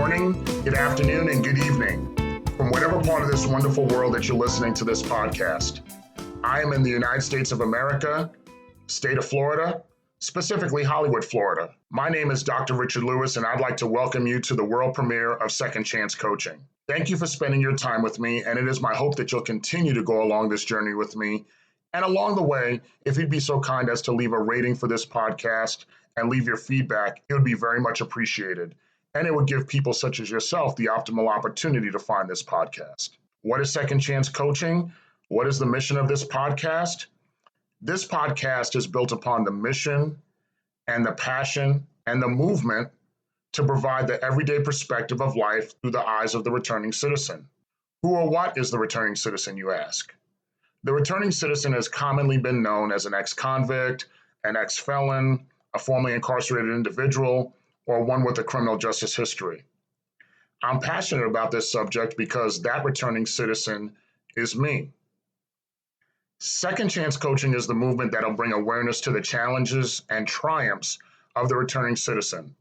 morning, good afternoon, and good evening from whatever part of this wonderful world that you're listening to this podcast. I am in the United States of America, state of Florida, specifically Hollywood, Florida. My name is Dr. Richard Lewis, and I'd like to welcome you to the world premiere of Second Chance Coaching. Thank you for spending your time with me, and it is my hope that you'll continue to go along this journey with me. And along the way, if you'd be so kind as to leave a rating for this podcast and leave your feedback, it would be very much appreciated. And it would give people such as yourself the optimal opportunity to find this podcast. What is Second Chance Coaching? What is the mission of this podcast? This podcast is built upon the mission and the passion and the movement to provide the everyday perspective of life through the eyes of the returning citizen. Who or what is the returning citizen, you ask? The returning citizen has commonly been known as an ex-convict, an ex-felon, a formerly incarcerated individual, or one with a criminal justice history. I'm passionate about this subject because that returning citizen is me. Second Chance Coaching is the movement that'll bring awareness to the challenges and triumphs of the returning citizen.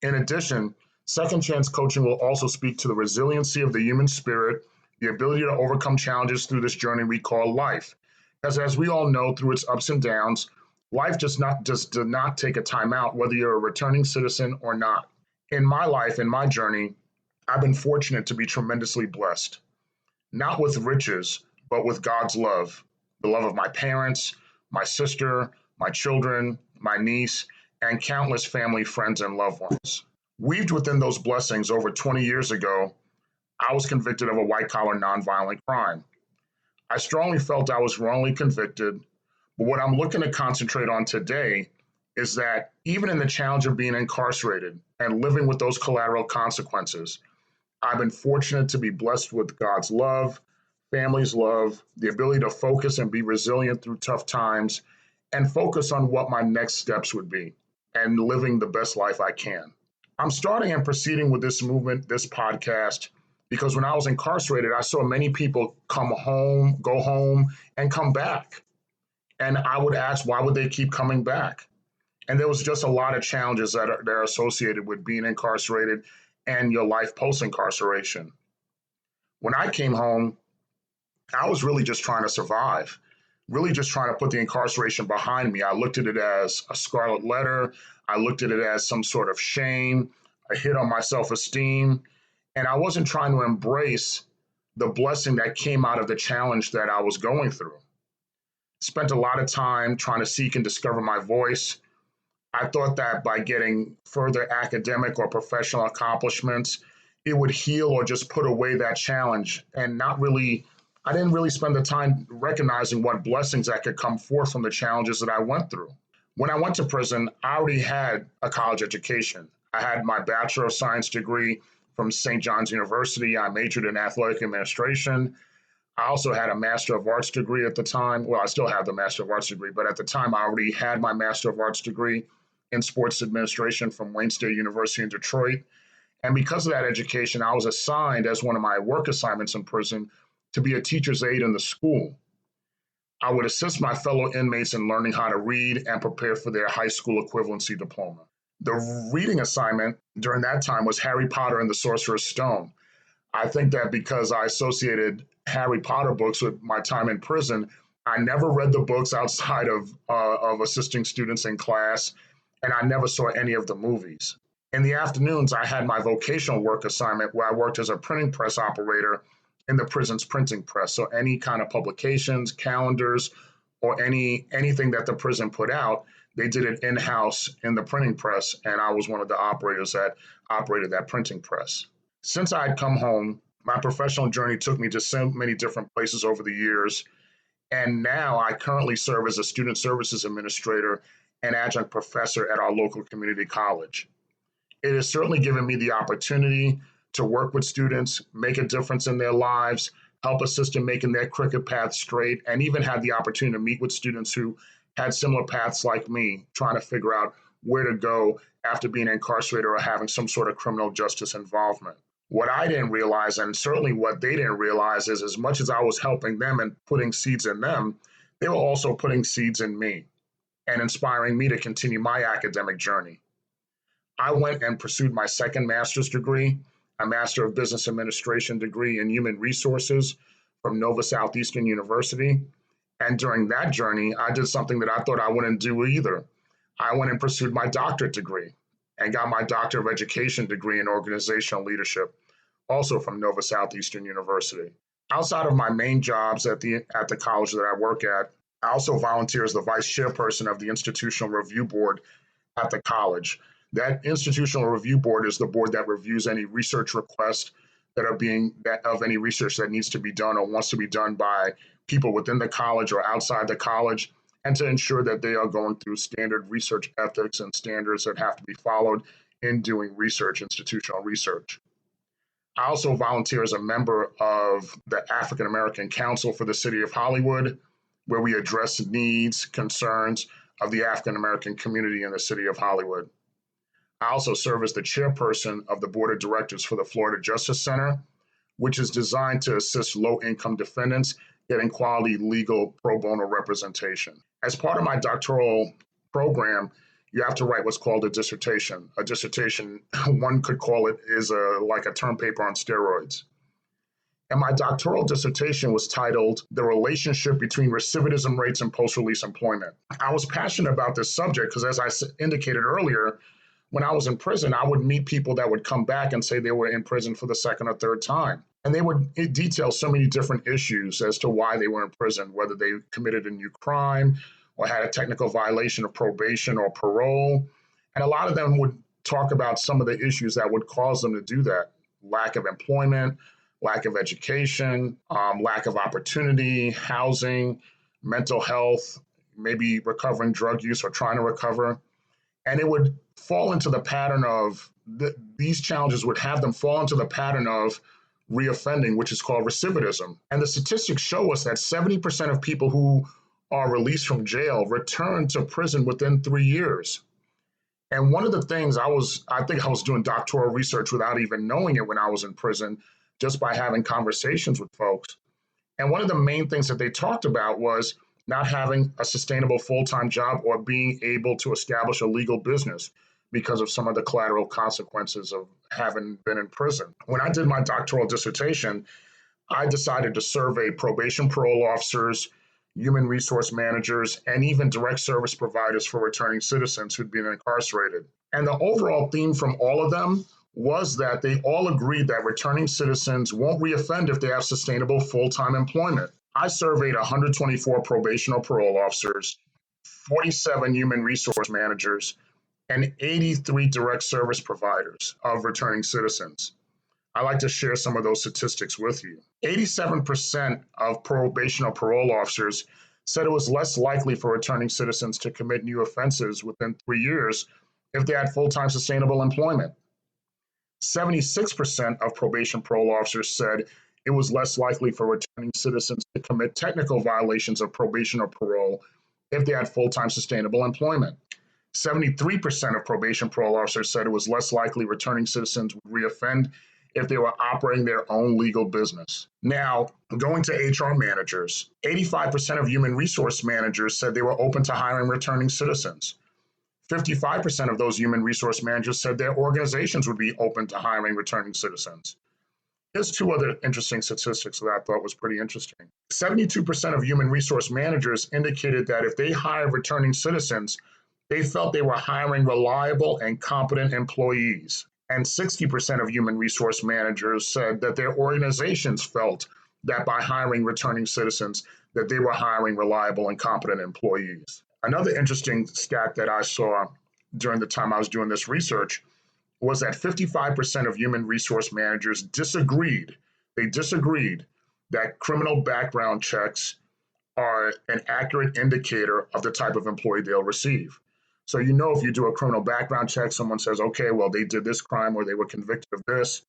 In addition, Second Chance Coaching will also speak to the resiliency of the human spirit, the ability to overcome challenges through this journey we call life. As we all know, through its ups and downs, life does not take a time out, whether you're a returning citizen or not. In my life, in my journey, I've been fortunate to be tremendously blessed, not with riches, but with God's love, the love of my parents, my sister, my children, my niece, and countless family, friends, and loved ones. Weaved within those blessings over 20 years ago, I was convicted of a white-collar nonviolent crime. I strongly felt I was wrongly convicted. But what I'm looking to concentrate on today is that even in the challenge of being incarcerated and living with those collateral consequences, I've been fortunate to be blessed with God's love, family's love, the ability to focus and be resilient through tough times, and focus on what my next steps would be and living the best life I can. I'm starting and proceeding with this movement, this podcast, because when I was incarcerated, I saw many people come home, go home, and come back. And I would ask, why would they keep coming back? And there was just a lot of challenges that are associated with being incarcerated and your life post-incarceration. When I came home, I was really just trying to survive, really just trying to put the incarceration behind me. I looked at it as a scarlet letter. I looked at it as some sort of shame, a hit on my self-esteem. And I wasn't trying to embrace the blessing that came out of the challenge that I was going through. Spent a lot of time trying to seek and discover my voice. I thought that by getting further academic or professional accomplishments, it would heal or just put away that challenge. And I didn't really spend the time recognizing what blessings that could come forth from the challenges that I went through. When I went to prison, I already had a college education. I had my Bachelor of Science degree from St. John's University. I majored in athletic administration. I also had a Master of Arts degree at the time. Well, I still have the Master of Arts degree, but at the time I already had my Master of Arts degree in sports administration from Wayne State University in Detroit. And because of that education, I was assigned as one of my work assignments in prison to be a teacher's aide in the school. I would assist my fellow inmates in learning how to read and prepare for their high school equivalency diploma. The reading assignment during that time was Harry Potter and the Sorcerer's Stone. I think that because I associated Harry Potter books with my time in prison, I never read the books outside of assisting students in class, and I never saw any of the movies. In the afternoons, I had my vocational work assignment where I worked as a printing press operator in the prison's printing press. So any kind of publications, calendars, or anything that the prison put out, they did it in-house in the printing press, and I was one of the operators that operated that printing press. Since I had come home, my professional journey took me to so many different places over the years, and now I currently serve as a student services administrator and adjunct professor at our local community college. It has certainly given me the opportunity to work with students, make a difference in their lives, help assist in making their cricket path straight, and even had the opportunity to meet with students who had similar paths like me, trying to figure out where to go after being incarcerated or having some sort of criminal justice involvement. What I didn't realize, and certainly what they didn't realize, is as much as I was helping them and putting seeds in them, they were also putting seeds in me and inspiring me to continue my academic journey. I went and pursued my second master's degree, a Master of Business Administration degree in Human Resources from Nova Southeastern University. And during that journey, I did something that I thought I wouldn't do either. I went and pursued my doctorate degree and got my Doctor of Education degree in Organizational Leadership, also from Nova Southeastern University. Outside of my main jobs at the college that I work at, I also volunteer as the vice chairperson of the Institutional Review Board at the college. That Institutional Review Board is the board that reviews any research requests of any research that needs to be done or wants to be done by people within the college or outside the college, and to ensure that they are going through standard research ethics and standards that have to be followed in doing research, institutional research. I also volunteer as a member of the African American Council for the City of Hollywood, where we address needs, concerns of the African American community in the City of Hollywood. I also serve as the chairperson of the board of directors for the Florida Justice Center, which is designed to assist low-income defendants getting quality legal pro bono representation. As part of my doctoral program, you have to write what's called a dissertation. A dissertation, one could call it, is like a term paper on steroids. And my doctoral dissertation was titled The Relationship Between Recidivism Rates and Post-Release Employment. I was passionate about this subject because, as I indicated earlier, when I was in prison, I would meet people that would come back and say they were in prison for the second or third time. And they would detail so many different issues as to why they were in prison, whether they committed a new crime or had a technical violation of probation or parole. And a lot of them would talk about some of the issues that would cause them to do that: lack of employment, lack of education, lack of opportunity, housing, mental health, maybe recovering drug use or trying to recover. And it would fall into the pattern of these challenges would have them fall into the pattern of reoffending, which is called recidivism. And the statistics show us that 70% of people who are released from jail return to prison within 3 years. And one of the things I think I was doing doctoral research without even knowing it when I was in prison, just by having conversations with folks. And one of the main things that they talked about was not having a sustainable full-time job or being able to establish a legal business because of some of the collateral consequences of having been in prison. When I did my doctoral dissertation, I decided to survey probation parole officers, human resource managers, and even direct service providers for returning citizens who'd been incarcerated. And the overall theme from all of them was that they all agreed that returning citizens won't reoffend if they have sustainable full-time employment. I surveyed 124 probation or parole officers, 47 human resource managers, and 83 direct service providers of returning citizens. I like to share some of those statistics with you. 87% of probation or parole officers said it was less likely for returning citizens to commit new offenses within 3 years if they had full-time sustainable employment. 76% of probation parole officers said it was less likely for returning citizens to commit technical violations of probation or parole if they had full-time sustainable employment. 73% of probation parole officers said it was less likely returning citizens would reoffend if they were operating their own legal business. Now, going to HR managers, 85% of human resource managers said they were open to hiring returning citizens. 55% of those human resource managers said their organizations would be open to hiring returning citizens. Here's two other interesting statistics that I thought was pretty interesting. 72% of human resource managers indicated that if they hire returning citizens, they felt they were hiring reliable and competent employees. And 60% of human resource managers said that their organizations felt that by hiring returning citizens, that they were hiring reliable and competent employees. Another interesting stat that I saw during the time I was doing this research was that 55% of human resource managers disagreed. They disagreed that criminal background checks are an accurate indicator of the type of employee they'll receive. So if you do a criminal background check, someone says, okay, well, they did this crime or they were convicted of this.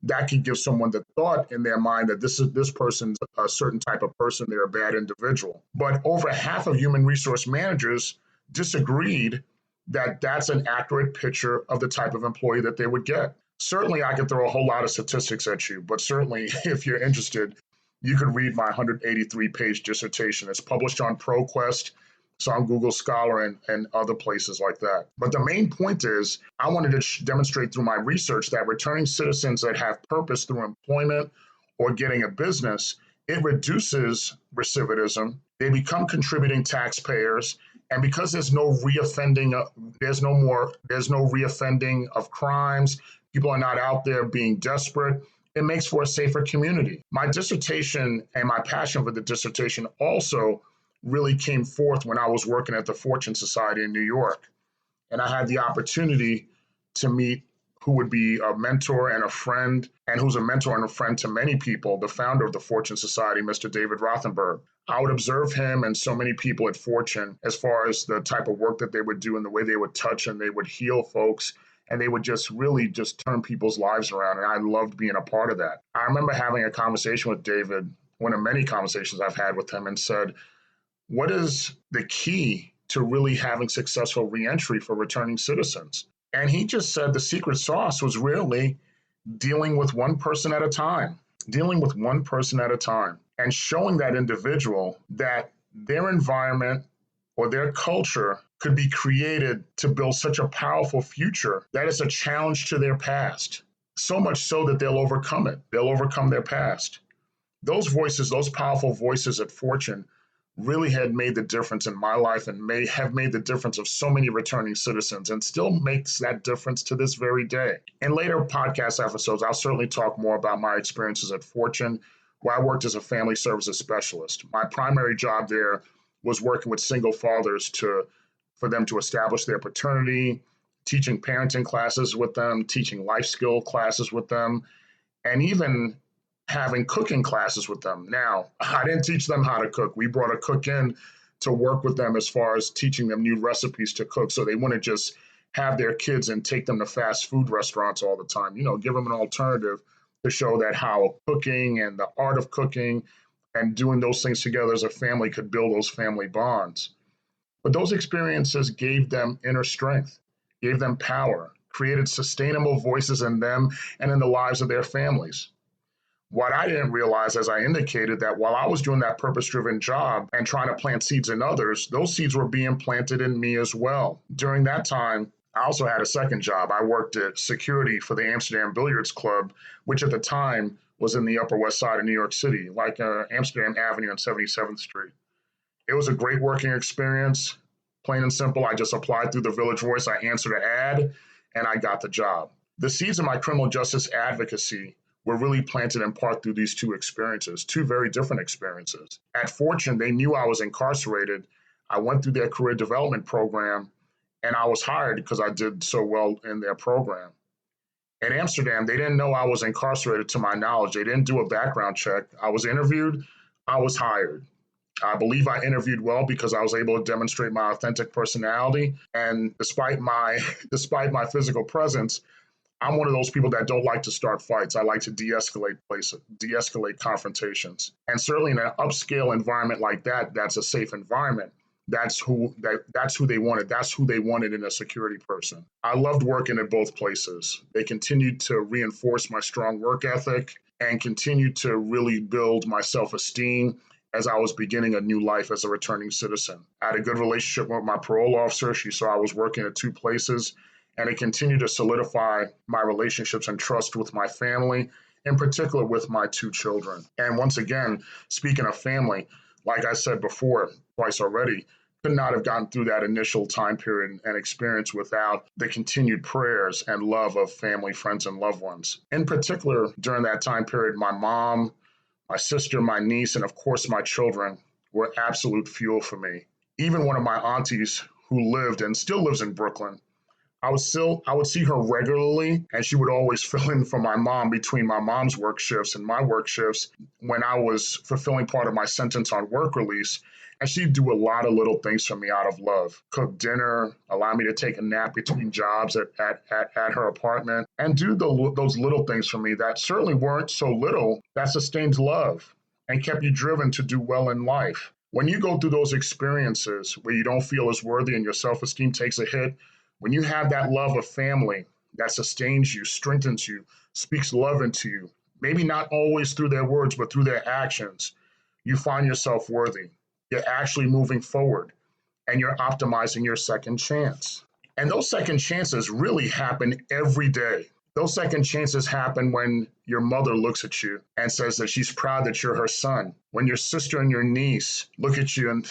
That could give someone the thought in their mind that this person's a certain type of person, they're a bad individual. But over half of human resource managers disagreed that that's an accurate picture of the type of employee that they would get. Certainly, I could throw a whole lot of statistics at you, but certainly, if you're interested, you could read my 183-page dissertation. It's published on ProQuest. So on Google Scholar and other places like that. But the main point is, I wanted to demonstrate through my research that returning citizens that have purpose through employment or getting a business, it reduces recidivism. They become contributing taxpayers. And because there's no reoffending, there's no reoffending of crimes, people are not out there being desperate, it makes for a safer community. My dissertation and my passion for the dissertation also really came forth when I was working at the Fortune Society in New York. And I had the opportunity to meet who would be a mentor and a friend, and who's a mentor and a friend to many people, the founder of the Fortune Society, Mr. David Rothenberg. I would observe him and so many people at Fortune as far as the type of work that they would do and the way they would touch and they would heal folks and they would just really just turn people's lives around. And I loved being a part of that. I remember having a conversation with David, one of many conversations I've had with him, and said, what is the key to really having successful reentry for returning citizens? And he just said the secret sauce was really dealing with one person at a time, and showing that individual that their environment or their culture could be created to build such a powerful future that it's a challenge to their past. So much so that they'll overcome it. They'll overcome their past. Those voices, those powerful voices at Fortune really had made the difference in my life and may have made the difference of so many returning citizens and still makes that difference to this very day. In later podcast episodes, I'll certainly talk more about my experiences at Fortune, where I worked as a family services specialist. My primary job there was working with single fathers for them to establish their paternity, teaching parenting classes with them, teaching life skill classes with them, and even having cooking classes with them. Now, I didn't teach them how to cook. We brought a cook in to work with them as far as teaching them new recipes to cook so they wouldn't just have their kids and take them to fast food restaurants all the time. Give them an alternative to show that how cooking and the art of cooking and doing those things together as a family could build those family bonds. But those experiences gave them inner strength, gave them power, created sustainable voices in them and in the lives of their families. What I didn't realize, as I indicated, that while I was doing that purpose-driven job and trying to plant seeds in others, those seeds were being planted in me as well. During that time, I also had a second job. I worked at security for the Amsterdam Billiards Club, which at the time was in the Upper West Side of New York City, like Amsterdam Avenue and 77th Street. It was a great working experience. Plain and simple, I just applied through the Village Voice. I answered an ad, and I got the job. The seeds of my criminal justice advocacy were really planted in part through these two experiences, two very different experiences. At Fortune, they knew I was incarcerated. I went through their career development program, and I was hired because I did so well in their program. At Amsterdam, they didn't know I was incarcerated to my knowledge. They didn't do a background check. I was interviewed, I was hired. I believe I interviewed well because I was able to demonstrate my authentic personality. And despite my physical presence, I'm one of those people that don't like to start fights. I like to de-escalate confrontations. And certainly in an upscale environment like that, that's a safe environment. That's who they wanted. That's who they wanted in a security person. I loved working at both places. They continued to reinforce my strong work ethic and continued to really build my self-esteem as I was beginning a new life as a returning citizen. I had a good relationship with my parole officer. She saw I was working at two places, and it continued to solidify my relationships and trust with my family, in particular with my two children. And once again, speaking of family, like I said before, twice already, could not have gotten through that initial time period and experience without the continued prayers and love of family, friends, and loved ones. In particular, during that time period, my mom, my sister, my niece, and of course my children were absolute fuel for me. Even one of my aunties who lived and still lives in Brooklyn, I would see her regularly, and she would always fill in for my mom between my mom's work shifts and my work shifts when I was fulfilling part of my sentence on work release. And she'd do a lot of little things for me out of love. Cook dinner, allow me to take a nap between jobs at her apartment, and do those little things for me that certainly weren't so little, that sustained love and kept you driven to do well in life. When you go through those experiences where you don't feel as worthy and your self-esteem takes a hit, when you have that love of family that sustains you, strengthens you, speaks love into you, maybe not always through their words, but through their actions, you find yourself worthy. You're actually moving forward. and you're optimizing your second chance. And those second chances really happen every day. Those second chances happen when your mother looks at you and says that she's proud that you're her son. When your sister and your niece look at you and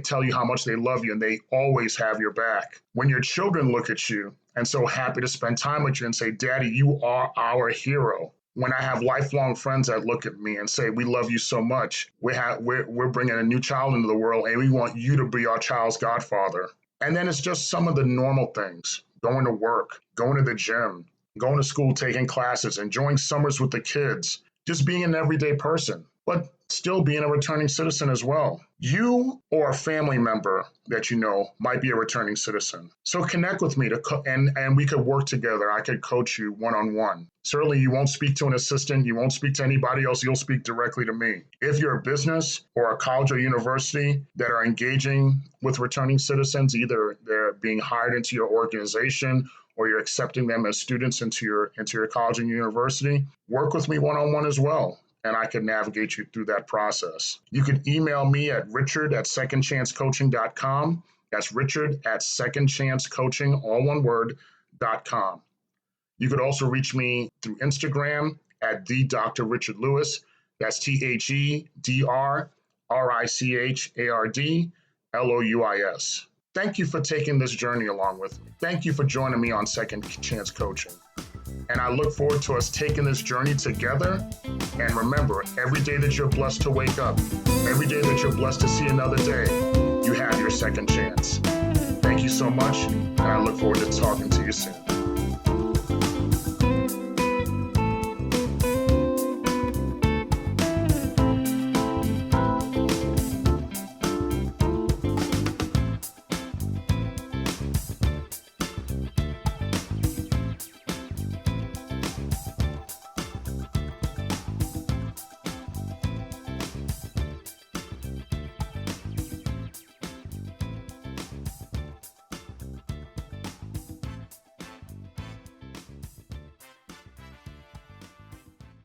tell you how much they love you and they always have your back. When your children look at you and so happy to spend time with you and say, Daddy, you are our hero. When I have lifelong friends that look at me and say, we love you so much. We're bringing a new child into the world and we want you to be our child's godfather. And then it's just some of the normal things, going to work, going to the gym, going to school, taking classes, enjoying summers with the kids, just being an everyday person, but still being a returning citizen as well. You or a family member that you know might be a returning citizen. So connect with me and we could work together. I could coach you one-on-one. Certainly you won't speak to an assistant. You won't speak to anybody else. You'll speak directly to me. If you're a business or a college or university that are engaging with returning citizens, either they're being hired into your organization or you're accepting them as students into your college and university, work with me one-on-one as well. And I can navigate you through that process. You can email me at richard@secondchancecoaching.com. That's richard@secondchancecoaching, all one word, .com. You could also reach me through Instagram at the Dr. Richard Lewis. That's THEDRRICHARDLOUIS. Thank you for taking this journey along with me. Thank you for joining me on Second Chance Coaching. And I look forward to us taking this journey together. And remember, every day that you're blessed to wake up, every day that you're blessed to see another day, you have your second chance. Thank you so much, and I look forward to talking to you soon.